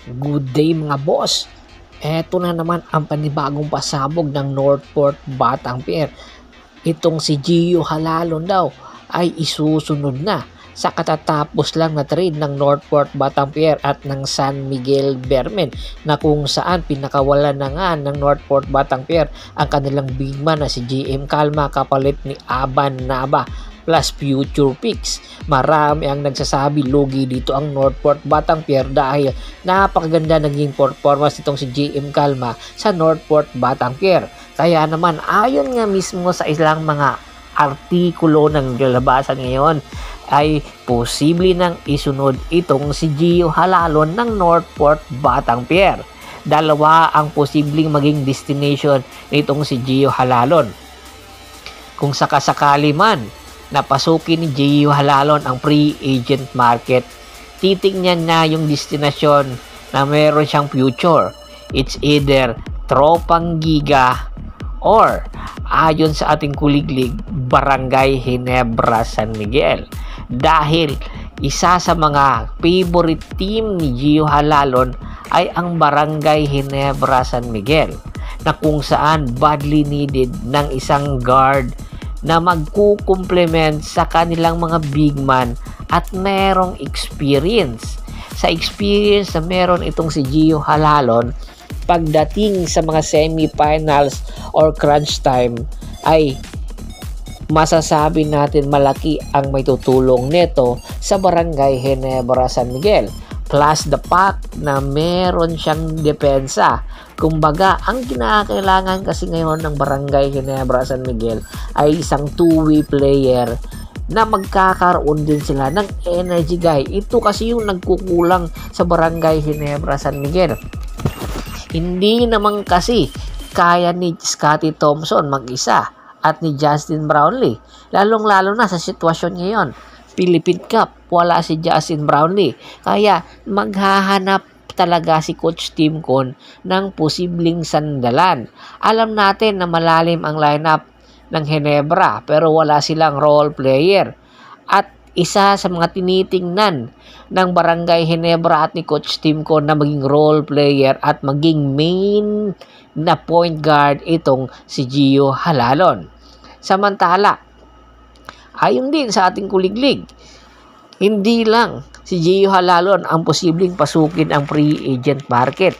Good day mga boss! Eto na naman ang panibagong pasabog ng Northport Batang Pier. Itong si Gio Halalon daw ay isusunod na sa katatapos lang na trade ng Northport Batang Pier at ng San Miguel Bermen, na kung saan pinakawalan na nga ng Northport Batang Pier ang kanilang big man na si GM Calma kapalit ni Aban Naba plus future picks. Marami ang nagsasabi lugi dito ang Northport Batang Pier dahil napakaganda naging performance itong si GM Calma sa Northport Batang Pier. Kaya naman ayon nga mismo sa ilang mga artikulo ng lalabasan ngayon ay posible nang isunod itong si Gio Halalon ng Northport Batang Pier. Dalawa ang posibleng maging destination nitong si Gio Halalon. Kung sakasakali man napasukin ni Gio Halalon ang free agent market, titingnan niya yung destinasyon na meron siyang future. It's either Tropang Giga or ayon sa ating kuliglig, Barangay Ginebra San Miguel. Dahil isa sa mga favorite team ni Gio Halalon ay ang Barangay Ginebra San Miguel, na kung saan badly needed ng isang guard na magkukumplement sa kanilang mga big man at merong experience. Sa experience na meron itong si Gio Halalon, pagdating sa mga semifinals or crunch time ay masasabi natin malaki ang may tutulong nito sa Barangay Ginebra San Miguel. Plus the fact na meron siyang depensa. Kumbaga, ang kinakailangan kasi ngayon ng Barangay Ginebra San Miguel ay isang two-way player na magkakaroon din sila ng energy guy. Ito kasi yung nagkukulang sa Barangay Ginebra San Miguel. Hindi naman kasi kaya ni Scotty Thompson mag-isa at ni Justin Brownlee. Lalong-lalo na sa sitwasyon ngayon. Philippine Cup, wala si Justin Brownlee. Kaya maghahanap talaga si Coach Tim Con ng posibleng sandalan. Alam natin na malalim ang lineup ng Ginebra pero wala silang role player. At isa sa mga tinitingnan ng Barangay Ginebra at ni Coach Tim Con na maging role player at maging main na point guard itong si Gio Halalon. Samantala, ayon din sa ating kuliglig, hindi lang si Gio Halalon ang posibleng pasukin ang free agent market,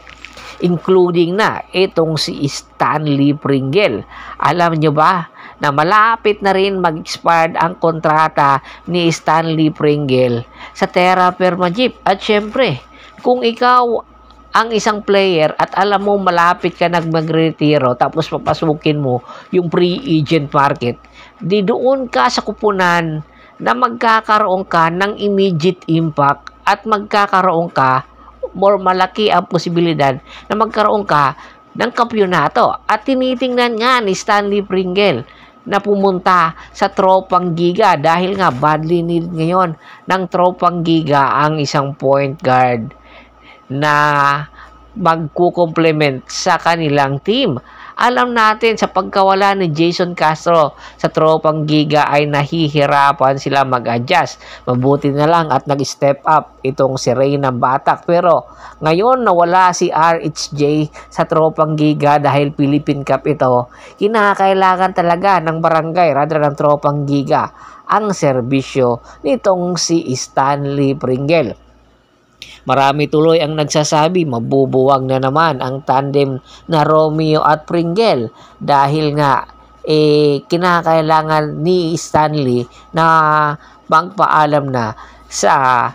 including na itong si Stanley Pringle. Alam nyo ba na malapit na rin mag-expired ang kontrata ni Stanley Pringle sa Terra Firma Jeep? At syempre, kung ikaw ang isang player at alam mo malapit ka magretiro tapos papasukin mo yung free agent market, di doon ka sa kupunan na magkakaroon ka ng immediate impact at magkakaroon ka, more malaki ang posibilidad na magkaroon ka ng kampyonato. At tinitingnan nga ni Stanley Pringle na pumunta sa Tropang Giga dahil nga badly need ngayon ng Tropang Giga ang isang point guard na magkukomplement sa kanilang team. Alam natin sa pagkawala ni Jason Castro sa Tropang Giga ay nahihirapan sila mag-adjust. Mabuti na lang at nag-step up itong si Reyna Batak. Pero ngayon nawala si RHJ sa Tropang Giga dahil Philippine Cup ito. Kinakailangan talaga ng barangay rather ng Tropang Giga ang serbisyo nitong si Stanley Pringle. Marami tuloy ang nagsasabi mabubuwag na naman ang tandem na Romeo at Pringle dahil nga kinakailangan ni Stanley na magpaalam na sa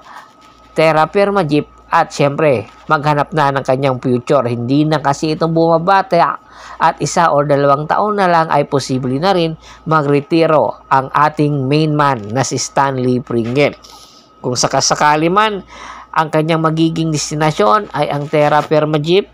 Terra Firma Jeep at syempre maghanap na ng kanyang future. Hindi na kasi itong bumabata at 1 o 2 taon na lang ay posible na rin magretiro ang ating main man na si Stanley Pringle. Kung sakasakali man ang kanyang magiging destinasyon ay ang Terra Firma Jeep,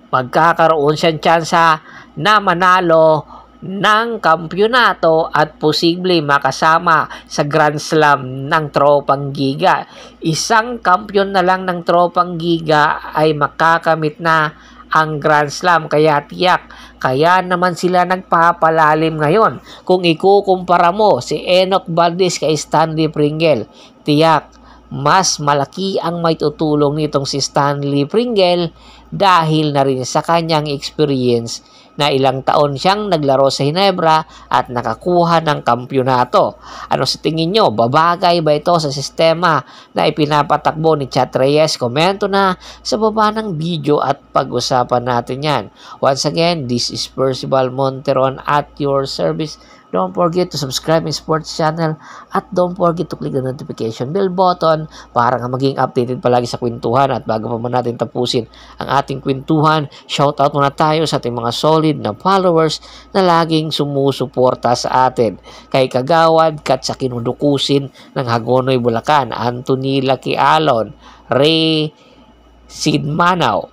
magkakaroon siyang tsansa na manalo ng kampyonato at posible makasama sa Grand Slam ng Tropang Giga. Isang kampyon na lang ng Tropang Giga ay makakamit na ang Grand Slam, kaya tiyak, kaya naman sila nagpapalalim ngayon. Kung ikukumpara mo si Enoch Valdez kay Stanley Pringle, tiyak mas malaki ang maitutulong nitong si Stanley Pringle dahil na rin sa kanyang experience na ilang taon siyang naglaro sa Hinebra at nakakuha ng kampyonato. Ano sa tingin nyo? Babagay ba ito sa sistema na ipinapatakbo ni Chat Reyes? Komento na sa baba ng video at pag-usapan natin yan. Once again, this is Percival Monteron at your service. Don't forget to subscribe my sports channel at don't forget to click the notification bell button para nga maging updated palagi sa kwentuhan. At bago pa man natin tapusin ang ating kwentuhan, shoutout muna tayo sa ating mga solid na followers na laging sumusuporta sa atin. Kay Kagawad, Kat sa Kinudukusin ng Hagonoy, Bulacan, Anthony Laquialon, Ray Sidmanaw,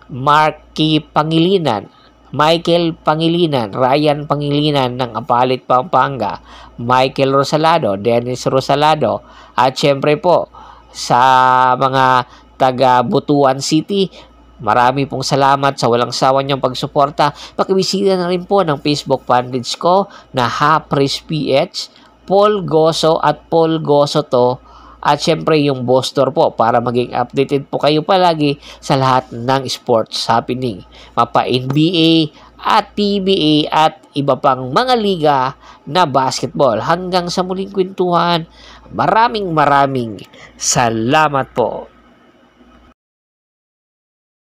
Marky Pangilinan, Michael Pangilinan, Ryan Pangilinan ng Apalit, Pampanga, Michael Rosalado, Dennis Rosalado, at syempre po sa mga taga Butuan City, marami pong salamat sa walang sawa niyong pagsuporta. Pakibisita na rin po ng Facebook page ko na Hapris PH, Paul Goso at Paul Goso to. At syempre yung Bostor po para maging updated po kayo palagi sa lahat ng sports happening. Mapa NBA at PBA at iba pang mga liga na basketball. Hanggang sa muling kwentuhan, maraming salamat po.